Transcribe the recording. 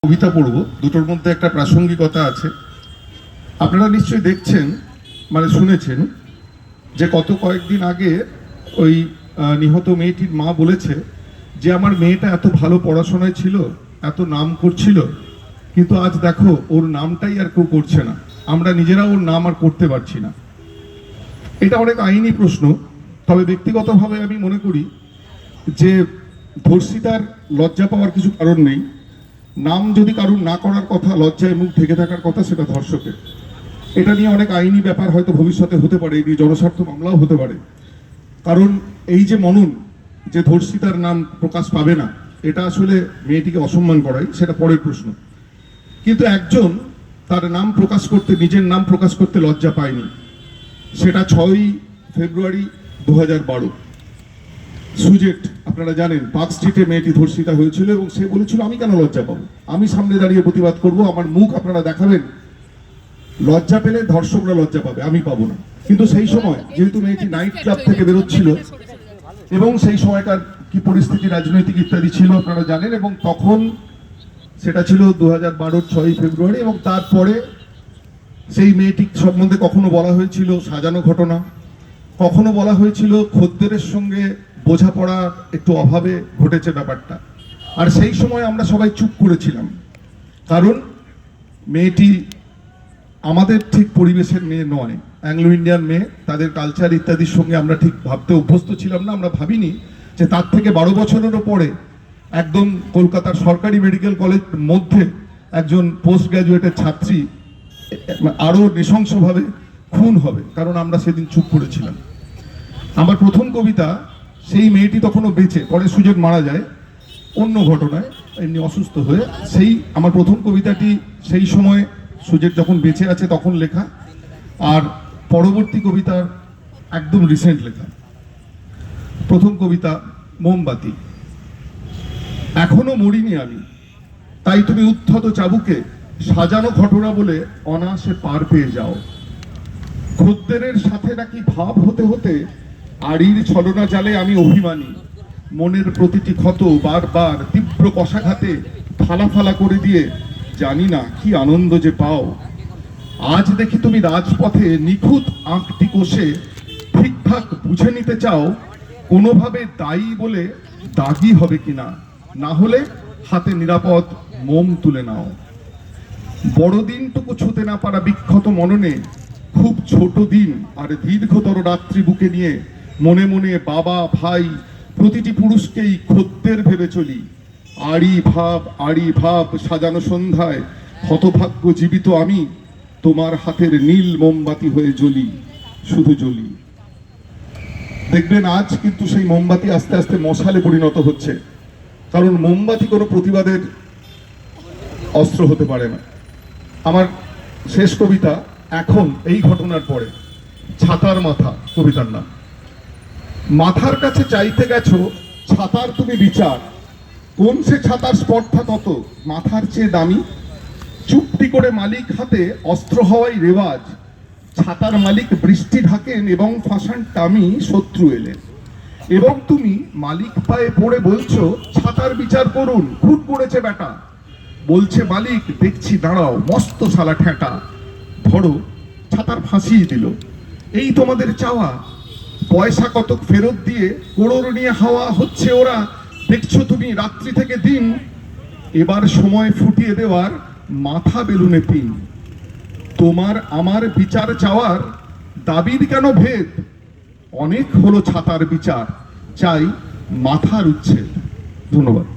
কবিতা পড়ব, দুটোর মধ্যে একটা প্রাসঙ্গিকতা আছে। আপনারা নিশ্চয়ই দেখছেন, মানে শুনেছেন যে গত কয়েকদিন আগে ওই নিহত মেয়েটির মা বলেছে যে আমার মেয়েটা এত ভালো পড়াশোনায় ছিল, এত নাম করছিল, কিন্তু আজ দেখো ওর নামটাই আর কেউ করছে না, আমরা নিজেরা ওর নাম আর করতে পারছি না। এটা অনেক আইনি প্রশ্ন, তবে ব্যক্তিগতভাবে আমি মনে করি যে ধর্ষিতার লজ্জা পাওয়ার কিছু কারণ নেই। নাম যদি কারুর না করার কথা, লজ্জায় মুখ ঢেকে থাকার কথা, সেটা ধর্ষকের। এটা নিয়ে অনেক আইনি ব্যাপার হয়তো ভবিষ্যতে হতে পারে, এই নিয়ে জনস্বার্থ মামলাও হতে পারে। কারণ এই যে মনন যে ধর্ষিতার নাম প্রকাশ পাবে না, এটা আসলে মেয়েটিকে অসম্মান করাই, সেটা পরের প্রশ্ন। কিন্তু একজন তার নাম প্রকাশ করতে, নিজের নাম প্রকাশ করতে লজ্জা পায়নি, সেটা 6ই ফেব্রুয়ারি 2012 সুজেট, আপনারা জানেন, পার্ক স্ট্রিটে মেয়েটি ধর্ষিতা হয়েছিল এবং সে বলেছিল আমি কেন লজ্জা পাবো, আমি সামনে দাঁড়িয়ে প্রতিবাদ করব, আমার মুখ আপনারা দেখাবেন, লজ্জা পেলে ধর্ষকরা লজ্জা পাবে, আমি পাবো না। কিন্তু সেই সময় যেহেতু মেয়েটি নাইট ক্লাব থেকে বেরোচ্ছিল এবং সেই সময়কার কি পরিস্থিতি রাজনৈতিক ইত্যাদি ছিল আপনারা জানেন, এবং তখন সেটা ছিল 2012 6ই ফেব্রুয়ারি, এবং তারপরে সেই মেয়েটি সম্বন্ধে কখনো বলা হয়েছিল সাজানো ঘটনা, কখনো বলা হয়েছিল খদ্দেরের সঙ্গে বোঝাপড়া একটু অভাবে ঘটেছে ব্যাপারটা। আর সেই সময় আমরা সবাই চুপ করেছিলাম, কারণ মেয়েটি আমাদের ঠিক পরিবেশের মেয়ে নয়, অ্যাংলো ইন্ডিয়ান মেয়ে, তাদের কালচার ইত্যাদির সঙ্গে আমরা ঠিক ভাবতে অভ্যস্ত ছিলাম না। আমরা ভাবিনি যে তার থেকে 12 বছরেরও পরে একদম কলকাতার সরকারি মেডিকেল কলেজ মধ্যে একজন পোস্ট গ্র্যাজুয়েটের ছাত্রী আরও নৃশংসভাবে খুন হবে, কারণ আমরা সেদিন চুপ করেছিলাম। আমার প্রথম কবিতা, সেই মেয়েটি তখনও বেঁচে, পরে সুজেট মারা যায় অন্য ঘটনায়, এমনি অসুস্থ হয়ে। সেই আমার প্রথম কবিতাটি সেই সময় সুজেট যখন বেঁচে আছে তখন লেখা, আর পরবর্তী কবিতা একদম রিসেন্ট লেখা। প্রথম কবিতা মোমবাতি। এখনো মরিনি আমি, তাই তুমি উদ্ধত চাবুকে সাজানো ঘটনা বলে অনায়াসে পার পেয়ে যাও। খদ্দেরের সাথে নাকি ভাব হতে হতে আড়ির ছলনা জালে আমি অভিমানী, মনের প্রতিটি ক্ষত বারবার তীব্র কষাঘাতে ফালা ফালা করে দিয়ে জানি না কি আনন্দ যে পাও। আজ দেখি তুমি রাজপথে নিখুঁত আঁকটি কষে ঠিকঠাক বুঝে নিতে চাও কোনোভাবে দায়ী বলে দাগি হবে কিনা, না হলে হাতে নিরাপদ মোম তুলে নাও। বড়দিনটুকু ছুতে না পারা বিক্ষত মননে খুব ছোট দিন আর দীর্ঘতর রাত্রি বুকে নিয়ে মনে মনে বাবা ভাই প্রতিটি পুরুষকেই খদ্দের ভেবে চলি। আড়ি ভাব সাজানো সন্ধ্যায় হতভাগ্য জীবিত আমি তোমার হাতের নীল মোমবাতি হয়ে জ্বলি, শুধু জ্বলি। দেখবেন আজ কিন্তু সেই মোমবাতি আস্তে আস্তে মশালে পরিণত হচ্ছে, কারণ মোমবাতি কোনো প্রতিবাদের অস্ত্র হতে পারে না। আমার শেষ কবিতা এখন এই ঘটনার পরে, ছাতার মাথা কবিতার নাম। মাথার কাছে চাইতে গেছো ছাতার তুমি বিচার, কোন সে ছাতার স্পর্ধা কত মাথার চেয়ে দামি। চুপটি করে মালিক হাতে অস্ত্র হওয়াই রেওয়াজ, ছাতার মালিক বৃষ্টি ঢাকেন এবং ফাঁসান টামি শত্রু এলেন। এবং তুমি মালিক পায়ে পড়ে বলছো ছাতার বিচার করুন, খুন করেছে বেটা। বলছে মালিক দেখছি দাঁড়াও মস্ত শালা ঠেঁটা, ধরো ছাতার ফাঁসিয়ে দিল। এই তোমাদের চাওয়া, পয়সা কতক ফেরত দিয়ে কোড়র নিয়ে হাওয়া হচ্ছে ওরা, দেখছো তুমি রাত্রি থেকে দিন। এবার সময় ফুটিয়ে দেওয়ার মাথা বেলুনে পিন। তোমার আমার বিচার চাওয়ার দাবির কেন ভেদ, অনেক হলো ছাতার বিচার, চাই মাথার উচ্ছেদ। ধন্যবাদ।